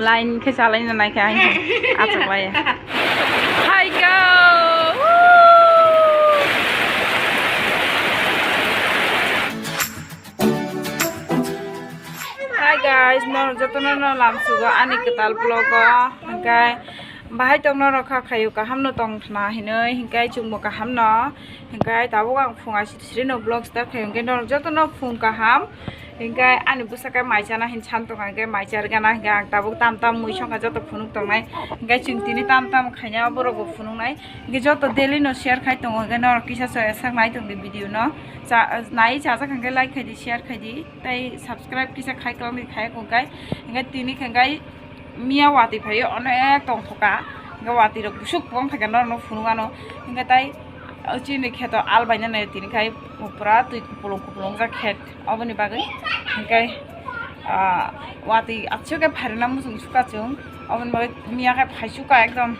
Line খে চালাই না নাই খে আই আচ্ছা ভাই high go Hi guys, no jotono no lamsugo ani ketal vlog hingkai bahai tongno rokha khayu ka hamno tong thna hinoi hingkai chungmo ka hamno hingkai tabo ang phunga siri no vlog start khayu hingkai no jotono phung ka ham hingkai ani busakai maisana hin chan tong hingkai maisar gana hingkai ang tabo tam tam mui songa joto phunuk tongnai hingkai chungtini tam tam khanya borogo phunuk nai hingkai joto daily no share khai tong hingkai no kisa sak nai tong video no nai chaja hingkai like khai di share khai di tai subscribe kisa khai klam khai kongkai hingkai tini hingkai Mia wati phayo onek tong thoka hingga wati rok busuk pong thake no phunungano hingga tai chini kheto al baina nai tini khai pura tui kupulong ja khet oboni bagai hingkai wati achhoke pharina musung suka chung oboni bagai mia khai phaisuka ekdom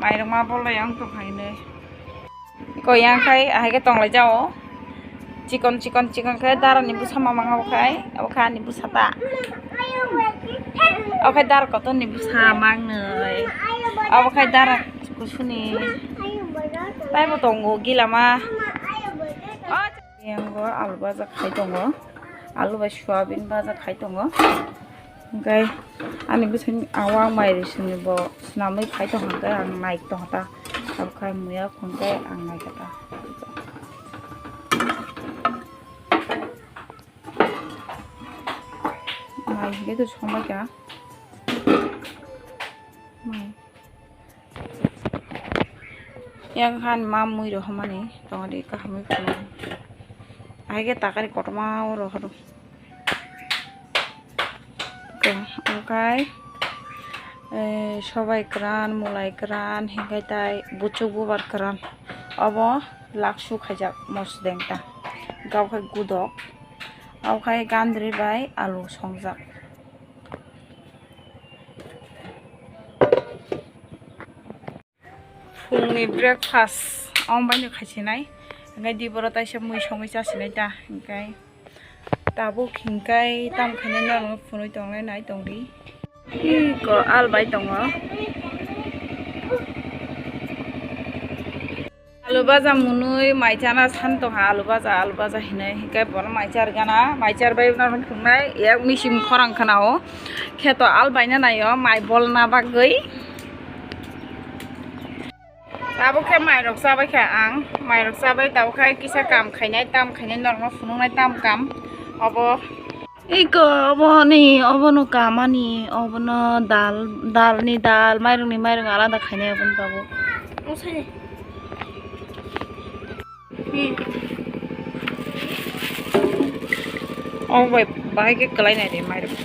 mairok ma bolai ang to phaine ko yang khai ahege tonglai jao chicken khai dara ni busama manga khai abakha ni busataเอาไข่ดาร์ก็ต้นนิบชามากเลยเอาไข่ดาร์กูชุนี่ได้มาตรงกูกี่ละมายังก็อาลูบาจะไข่ตรงก็อาลูบาชัวบินบาจะไข่ตรงก็ไงอันนี้กูฉันเอาวางไม่ได้ฉันบอกน้ำไม่ไข่ตรงก็อังไงตรงตาเอาไข่เมื่อคนก็อังไงก็ตาไม่ได้ตัวชงมาจ้ะyang kan mamu itu hama nih, tong di kami pulang. Akhirnya takkan ikut mau roh roh. Oke, সবাই keran, mulai keran, hingga tai bucu bubar keran. Abo laksu khajak mos dengta, gau khai gudok, au khai gandri bai alu songjak. Fungni breakfast ang banyo khasinai hingkai diboro taisa mui songai chasinai ta hingkai tabuk hingkai tam khainai no phunui tonglai nai tongdi ko albai tongo alu baja munui maijana santo ha alu baja hinai hingkai bor maijar gana maijar bai na khungnai yak misim khorang khanao kheto albai na nayo mai bol na bagai tabo khai mai rok sabai kha ang mai rok sabai tabo khai kisa kam khainai tam khainai norma phunungnai tam kam obo iko obo ni obo no kamani obo no dal ni dal mairung alada khainai obo tabo osai oh bai bahai ke kalai nai de mairung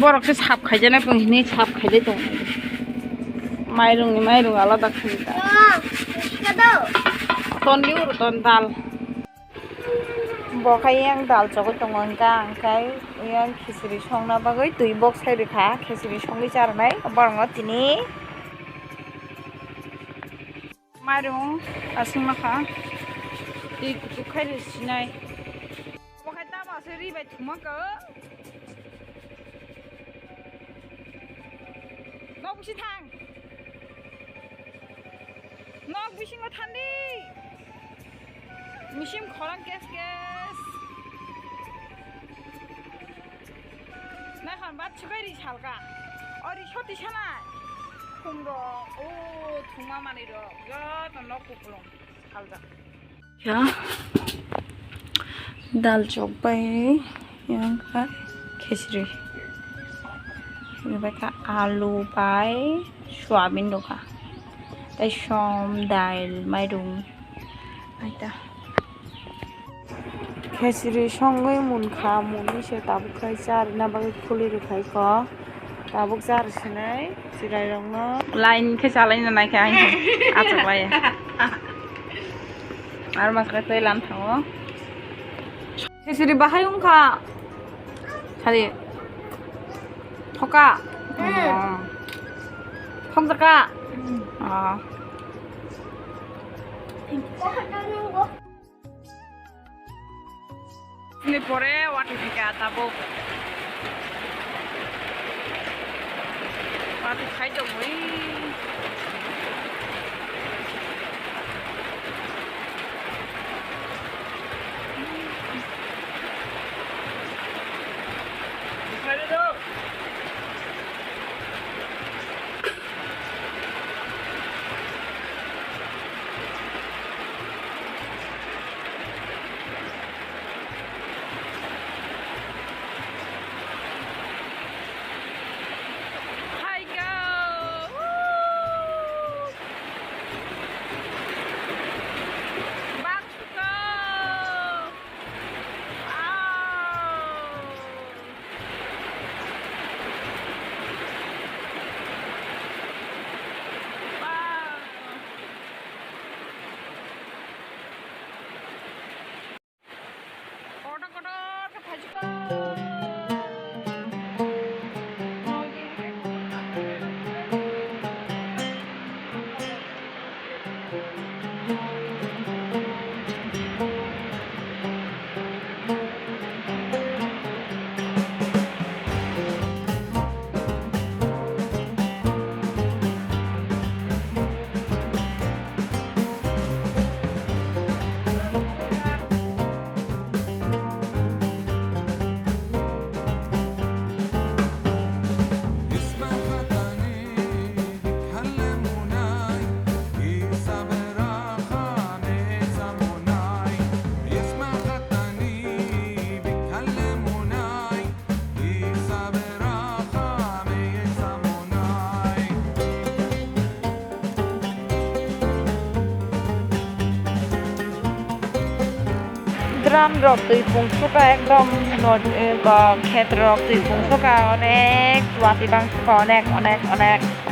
borok ke sap khaijana pengini sap khaidai tong mairung alada khaita ton liur ton dal bo khai yang dal chogoi tong angkai yang khichdi songna bagai tui box sai rekha khichdi songi charnai borong tini mairung asingma kha ti kutu khai re sinai bo khai ta ba se ri bai thuma ka Nok bisi thang, nok bisi ngo thandi, misim khorang kes, nah kan bat sukai di salka, ori shoti sana, kumro, oh thuma mani ro, ya nok kupulong, salka. Ya, dal cobai yang kan khichdi. Mereka alu pai soyabin doka tai som dal mairung aita khichdi songai munkha muni se tabuk khai char na bagai khuli rekhai ko tabuk char sinai sirai rongno line khe chalai na nai khai acha bai ar makra tai lan thango khichdi bahai unkha khali thoka phong jaka Ini pore watwi fika tabo. Watwi khai dong oi. Khai dong. Drum rock tui pung suka ekdom khet rock tui pung suka onek wati bang suka onek.